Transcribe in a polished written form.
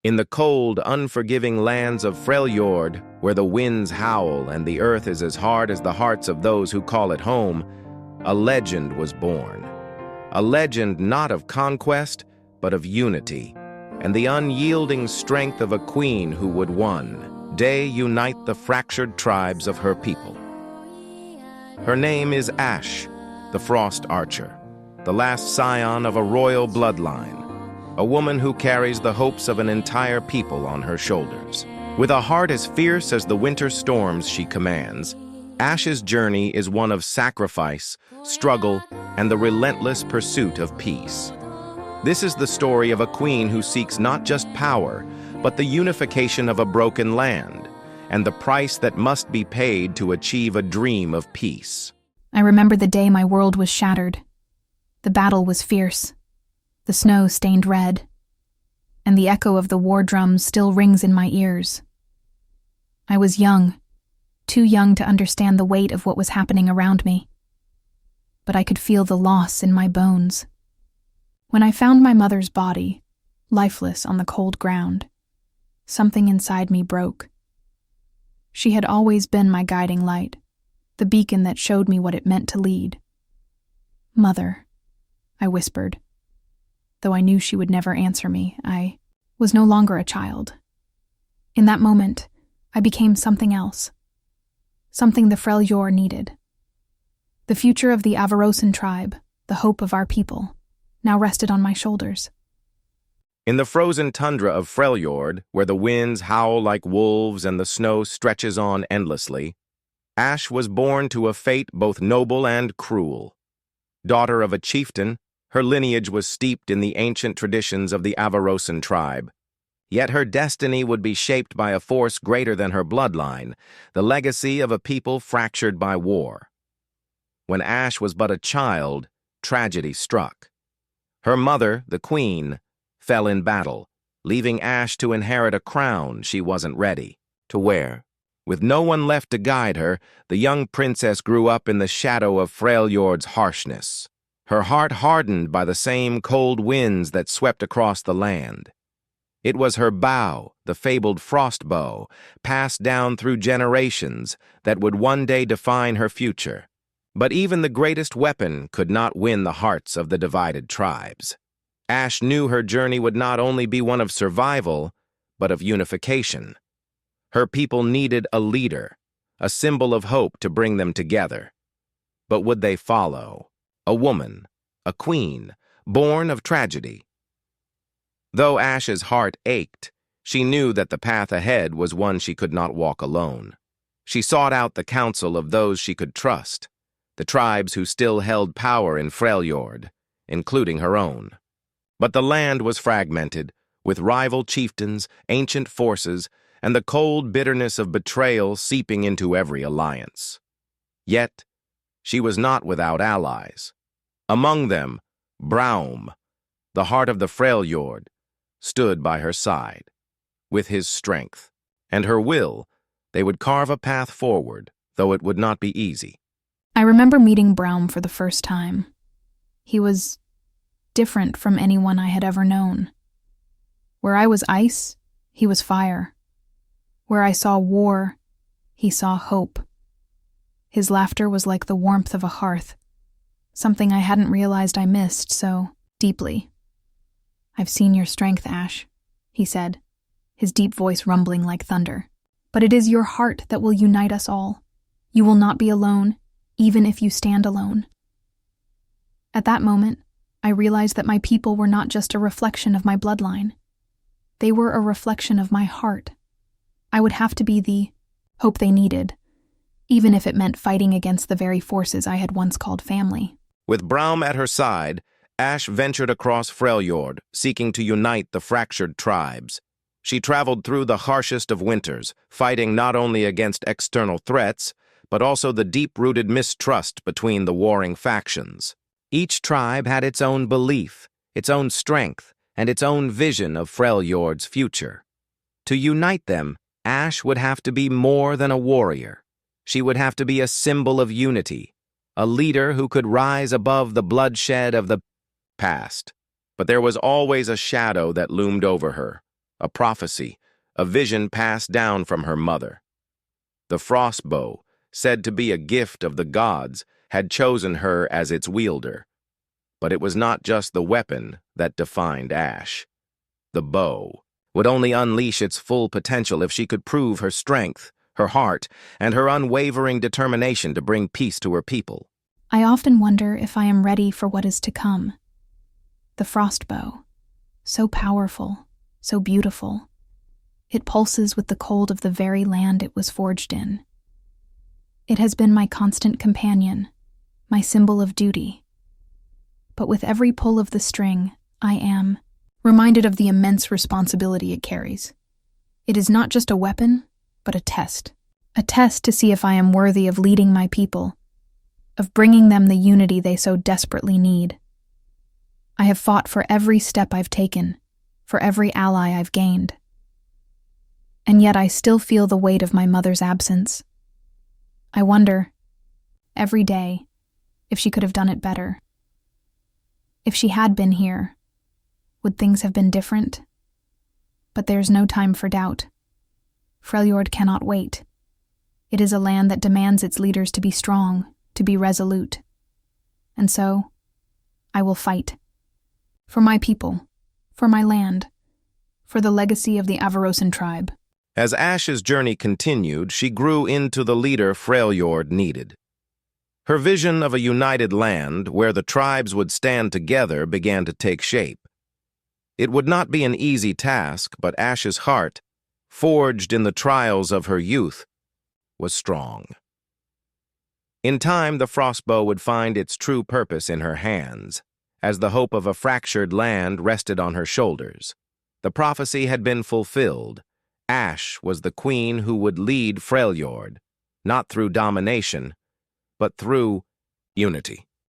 In the cold, unforgiving lands of Freljord, where the winds howl and the earth is as hard as the hearts of those who call it home, a legend was born. A legend not of conquest, but of unity, and the unyielding strength of a queen who would one day unite the fractured tribes of her people. Her name is Ashe, the Frost Archer, the last scion of a royal bloodline, a woman who carries the hopes of an entire people on her shoulders. With a heart as fierce as the winter storms she commands, Ashe's journey is one of sacrifice, struggle, and the relentless pursuit of peace. This is the story of a queen who seeks not just power, but the unification of a broken land, and the price that must be paid to achieve a dream of peace. I remember the day my world was shattered. The battle was fierce. The snow stained red, and the echo of the war drums still rings in my ears. I was young, too young to understand the weight of what was happening around me. But I could feel the loss in my bones. When I found my mother's body, lifeless on the cold ground, something inside me broke. She had always been my guiding light, the beacon that showed me what it meant to lead. "Mother," I whispered. Though I knew she would never answer me, I was no longer a child. In that moment, I became something else. Something the Freljord needed. The future of the Avarosan tribe, the hope of our people, now rested on my shoulders. In the frozen tundra of Freljord, where the winds howl like wolves and the snow stretches on endlessly, Ashe was born to a fate both noble and cruel. Daughter of a chieftain, her lineage was steeped in the ancient traditions of the Avarosan tribe. Yet her destiny would be shaped by a force greater than her bloodline, the legacy of a people fractured by war. When Ashe was but a child, tragedy struck. Her mother, the queen, fell in battle, leaving Ashe to inherit a crown she wasn't ready to wear. With no one left to guide her, the young princess grew up in the shadow of Freljord's harshness, her heart hardened by the same cold winds that swept across the land. It was her bow, the fabled Frostbow, passed down through generations, that would one day define her future. But even the greatest weapon could not win the hearts of the divided tribes. Ashe knew her journey would not only be one of survival, but of unification. Her people needed a leader, a symbol of hope to bring them together. But would they follow? A woman, a queen, born of tragedy. Though Ashe's heart ached, she knew that the path ahead was one she could not walk alone. She sought out the counsel of those she could trust, the tribes who still held power in Freljord, including her own. But the land was fragmented, with rival chieftains, ancient forces, and the cold bitterness of betrayal seeping into every alliance. Yet, she was not without allies. Among them, Braum, the heart of the Freljord, stood by her side. With his strength and her will, they would carve a path forward, though it would not be easy. I remember meeting Braum for the first time. He was different from anyone I had ever known. Where I was ice, he was fire. Where I saw war, he saw hope. His laughter was like the warmth of a hearth, something I hadn't realized I missed so deeply. "I've seen your strength, Ashe," he said, his deep voice rumbling like thunder. "But it is your heart that will unite us all. You will not be alone, even if you stand alone." At that moment, I realized that my people were not just a reflection of my bloodline. They were a reflection of my heart. I would have to be the hope they needed, even if it meant fighting against the very forces I had once called family. With Braum at her side, Ashe ventured across Freljord, seeking to unite the fractured tribes. She traveled through the harshest of winters, fighting not only against external threats, but also the deep-rooted mistrust between the warring factions. Each tribe had its own belief, its own strength, and its own vision of Freljord's future. To unite them, Ashe would have to be more than a warrior. She would have to be a symbol of unity, a leader who could rise above the bloodshed of the past. But there was always a shadow that loomed over her, a prophecy, a vision passed down from her mother. The Frostbow, said to be a gift of the gods, had chosen her as its wielder. But it was not just the weapon that defined Ashe. The bow would only unleash its full potential if she could prove her strength, her heart, and her unwavering determination to bring peace to her people. I often wonder if I am ready for what is to come. The Frostbow, so powerful, so beautiful. It pulses with the cold of the very land it was forged in. It has been my constant companion, my symbol of duty. But with every pull of the string, I am reminded of the immense responsibility it carries. It is not just a weapon, but a test to see if I am worthy of leading my people, of bringing them the unity they so desperately need. I have fought for every step I've taken, for every ally I've gained. And yet I still feel the weight of my mother's absence. I wonder, every day, if she could have done it better. If she had been here, would things have been different? But there's no time for doubt. Freljord cannot wait. It is a land that demands its leaders to be strong, to be resolute. And so, I will fight. For my people, for my land, for the legacy of the Avarosan tribe. As Ashe's journey continued, she grew into the leader Freljord needed. Her vision of a united land where the tribes would stand together began to take shape. It would not be an easy task, but Ashe's heart, forged in the trials of her youth, was strong. In time, the Frostbow would find its true purpose in her hands, as the hope of a fractured land rested on her shoulders. The prophecy had been fulfilled. Ashe was the queen who would lead Freljord, not through domination, but through unity.